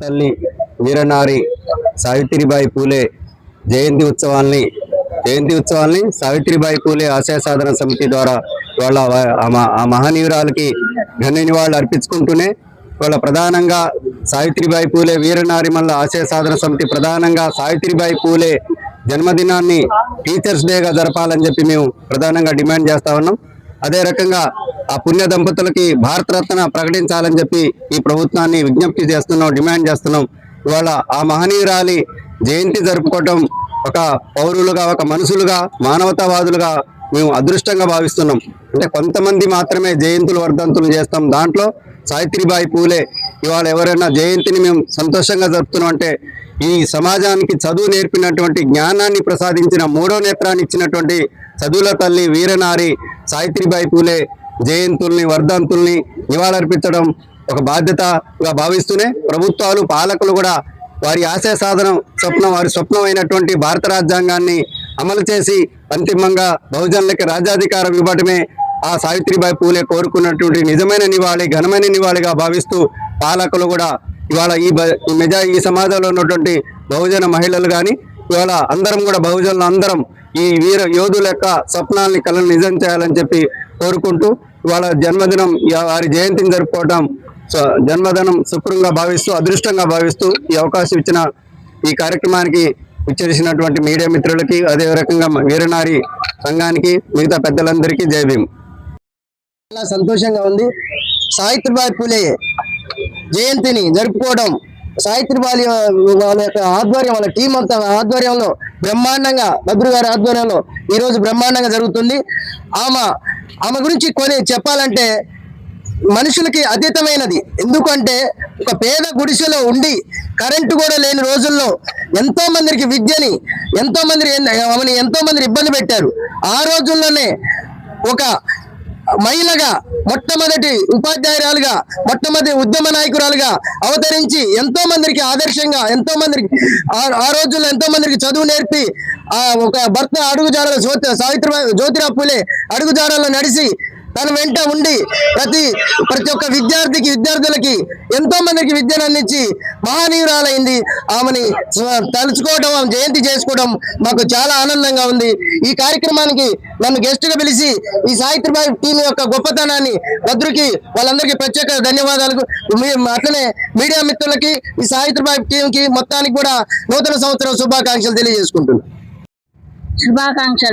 తల్లి వీరనారి సావిత్రిబాయి పూలే జయంతి ఉత్సవాల్ని సావిత్రిబాయి పూలే ఆశయ సాధన సమితి ద్వారా వాళ్ళ ఆ మహనీయురాలకి ఘన నివాళులు అర్పించుకుంటూనే వాళ్ళ ప్రధానంగా సావిత్రిబాయి పూలే వీరనారిమల్ల ఆశయ సాధన సమితి ప్రధానంగా సావిత్రిబాయి పూలే జన్మదినాన్ని టీచర్స్ డేగా జరపాలని చెప్పి మేము ప్రధానంగా డిమాండ్ చేస్తా ఉన్నాం. అదే రకంగా ఆ పుణ్య దంపతులకి భారతరత్న ప్రకటించాలని చెప్పి ఈ ప్రభుత్వాన్ని విజ్ఞప్తి చేస్తున్నాం, డిమాండ్ చేస్తున్నాం. ఇవాళ ఆ మహనీయురాలి జయంతి జరుపుకోవటం ఒక పౌరులుగా, ఒక మనుషులుగా, మానవతావాదులుగా మేము అదృష్టంగా భావిస్తున్నాం. అంటే కొంతమంది మాత్రమే జయంతులు వర్ధంతులు చేస్తాం. దాంట్లో సావిత్రిబాయి పూలే ఇవాళ ఎవరైనా జయంతిని మేము సంతోషంగా జరుపుతున్నాం అంటే ఈ సమాజానికి చదువు నేర్పినటువంటి, జ్ఞానాన్ని ప్రసాదించిన, మూడో నేత్రాన్ని ఇచ్చినటువంటి చదువుల తల్లి వీరనారి సావిత్రిబాయి పూలే జయంతుల్ని, వర్ధంతుల్ని నివాళులర్పించడం ఒక బాధ్యతగా భావిస్తూనే ప్రభుత్వాలు, పాలకులు కూడా వారి ఆశయ సాధన వారి స్వప్నం అయినటువంటి భారత రాజ్యాంగాన్ని అమలు చేసి అంతిమంగా బహుజనులకి రాజ్యాధికారం ఇవ్వడమే ఆ సావిత్రిబాయి పూలే కోరుకున్నటువంటి నిజమైన నివాళి, ఘనమైన నివాళిగా భావిస్తూ పాలకులు కూడా ఇవాళ ఈ సమాజంలో ఉన్నటువంటి బహుజన మహిళలు కానీ ఇవాళ అందరం కూడా బహుజనులు అందరం ఈ వీర యోధుల యొక్క స్వప్నాలని, కళను నిజం చేయాలని చెప్పి కోరుకుంటూ ఇవాళ జన్మదినం, వారి జయంతిని జరుపుకోవడం జన్మదినం శుభ్రంగా భావిస్తూ, అదృష్టంగా భావిస్తూ ఈ అవకాశం ఇచ్చిన ఈ కార్యక్రమానికి ఇచ్చేసినటువంటి మీడియా మిత్రులకి, అదే రకంగా వీరనారి సంఘానికి, మిగతా పెద్దలందరికీ జై భీమ్. చాలా సంతోషంగా ఉంది. సావిత్రిబాయి పూలే జయంతిని జరుపుకోవడం సావిత్రిబాయి వాళ్ళ యొక్క ఆధ్వర్యం, వాళ్ళ టీం అంతా ఆధ్వర్యంలో బ్రహ్మాండంగా, బబ్రు గారి ఆధ్వర్యంలో ఈరోజు బ్రహ్మాండంగా జరుగుతుంది. ఆమె గురించి కొన్ని చెప్పాలంటే మనుషులకి అతీతమైనది. ఎందుకంటే ఒక పేద గుడిసెలో ఉండి కరెంటు కూడా లేని రోజుల్లో ఎంతో మందికి విద్యని, ఎంతో మంది ఇబ్బంది పెట్టారు. ఆ రోజుల్లోనే ఒక మహిళగా, మొట్టమొదటి ఉపాధ్యాయురాలుగా, మొట్టమొదటి ఉద్యమ నాయకురాలుగా అవతరించి ఎంతో మందికి ఆదర్శంగా, ఎంతో మందికి ఆ రోజుల్లో ఎంతో మందికి చదువు నేర్పి ఒక భర్త అడుగుజాడలో జ్యోతిరావు పూలే అడుగుజాడలో నడిచి తన వెంట ఉండి ప్రతి ఒక్క విద్యార్థులకి ఎంతో మందికి విద్యను అందించి మహనీయురాలైంది. ఆమెని తలుచుకోవడం, ఆమె జయంతి చేసుకోవడం మాకు చాలా ఆనందంగా ఉంది. ఈ కార్యక్రమానికి నన్ను గెస్ట్గా పిలిచి ఈ సావిత్రిబాయి టీం యొక్క గొప్పతనాన్ని భద్రుకి వాళ్ళందరికీ ప్రత్యేక ధన్యవాదాలు. అట్లనే మీడియా మిత్రులకి, ఈ సావిత్రిబాయి టీంకి మొత్తానికి కూడా నూతన సంవత్సరం శుభాకాంక్షలు తెలియజేసుకుంటున్నాను.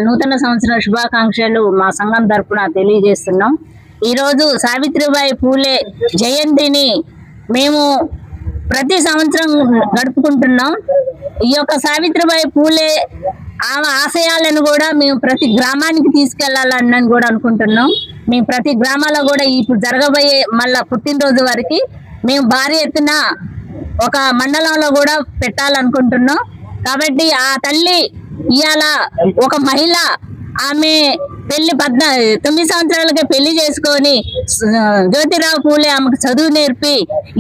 నూతన సంవత్సరం శుభాకాంక్షలు మా సంఘం తరపున తెలియజేస్తున్నాం. ఈరోజు సావిత్రిబాయి పూలే జయంతిని మేము ప్రతి సంవత్సరం గడుపుకుంటున్నాం. ఈ యొక్క సావిత్రిబాయి పూలే ఆమె ఆశయాలను కూడా మేము ప్రతి గ్రామానికి తీసుకెళ్లాలని కూడా అనుకుంటున్నాం. మేము ప్రతి గ్రామాల్లో కూడా ఇప్పుడు జరగబోయే మళ్ళా పుట్టినరోజు వరకు మేము భారీ ఎత్తున ఒక మండలంలో కూడా పెట్టాలనుకుంటున్నాం. కాబట్టి ఆ తల్లి ఇవాళ ఒక మహిళ, ఆమె పెళ్లి 9 సంవత్సరాలకే పెళ్లి చేసుకొని జ్యోతిరావు పూలే ఆమెకు చదువు నేర్పి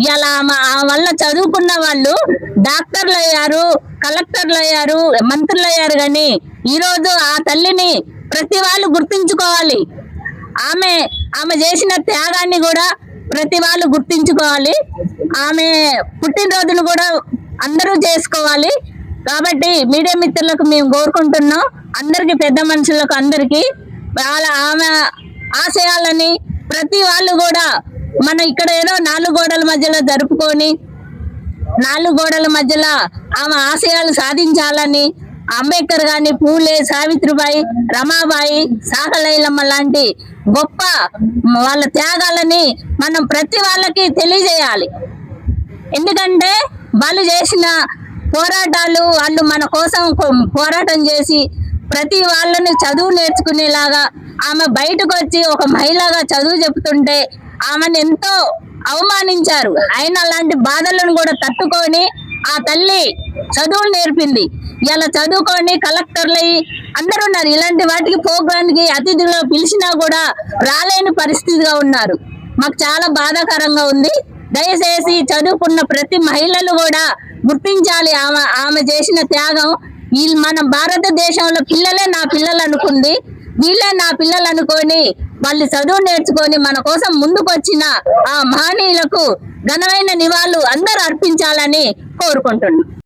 ఇవాళ ఆమె వల్ల చదువుకున్న వాళ్ళు డాక్టర్లు అయ్యారు, కలెక్టర్లు అయ్యారు, మంత్రులు అయ్యారు. కానీ ఈరోజు ఆ తల్లిని ప్రతి వాళ్ళు గుర్తించుకోవాలి. ఆమె చేసిన త్యాగాన్ని కూడా ప్రతి వాళ్ళు గుర్తించుకోవాలి. ఆమె పుట్టినరోజును కూడా అందరూ చేసుకోవాలి. కాబట్టి మీడియా మిత్రులకు మేము కోరుకుంటున్నాం, అందరికి, పెద్ద మనుషులకు అందరికీ ఆమె ఆశయాలని ప్రతి వాళ్ళు కూడా మన ఇక్కడ ఏదో 4 గోడల మధ్యలో జరుపుకొని 4 గోడల మధ్యలో ఆమె ఆశయాలు సాధించాలని అంబేద్కర్ గాని, పూలే, సావిత్రిబాయి, రమాబాయి, సాకలైలమ్మ లాంటి గొప్ప వాళ్ళ త్యాగాలని మనం ప్రతి వాళ్ళకి తెలియజేయాలి. ఎందుకంటే వాళ్ళు చేసిన పోరాటాలు, వాళ్ళు మన కోసం పోరాటం చేసి ప్రతి వాళ్ళని చదువు నేర్చుకునేలాగా ఆమె బయటకు వచ్చి ఒక మహిళగా చదువు చెప్తుంటే ఆమెను ఎంతో అవమానించారు. అయినా అలాంటి బాధలను కూడా తట్టుకొని ఆ తల్లి చదువులు నేర్పింది. ఇలా చదువుకొని కలెక్టర్లు అందరూ ఉన్నారు. ఇలాంటి వాటికి ప్రోగ్రాంకి అతిథులు పిలిచినా కూడా రాలేని పరిస్థితిగా ఉన్నారు. మాకు చాలా బాధాకరంగా ఉంది. దయచేసి చదువుకున్న ప్రతి మహిళలు కూడా గుర్తించాలి ఆమె చేసిన త్యాగం. మన భారతదేశంలో పిల్లలే నా పిల్లలు అనుకుంది, వీళ్ళే నా పిల్లలు అనుకొని వాళ్ళు చదువు నేర్చుకొని మన కోసం ముందుకొచ్చిన ఆ మహనీయులకు ఘనమైన నివాళులు అందరూ అర్పించాలని కోరుకుంటున్నాం.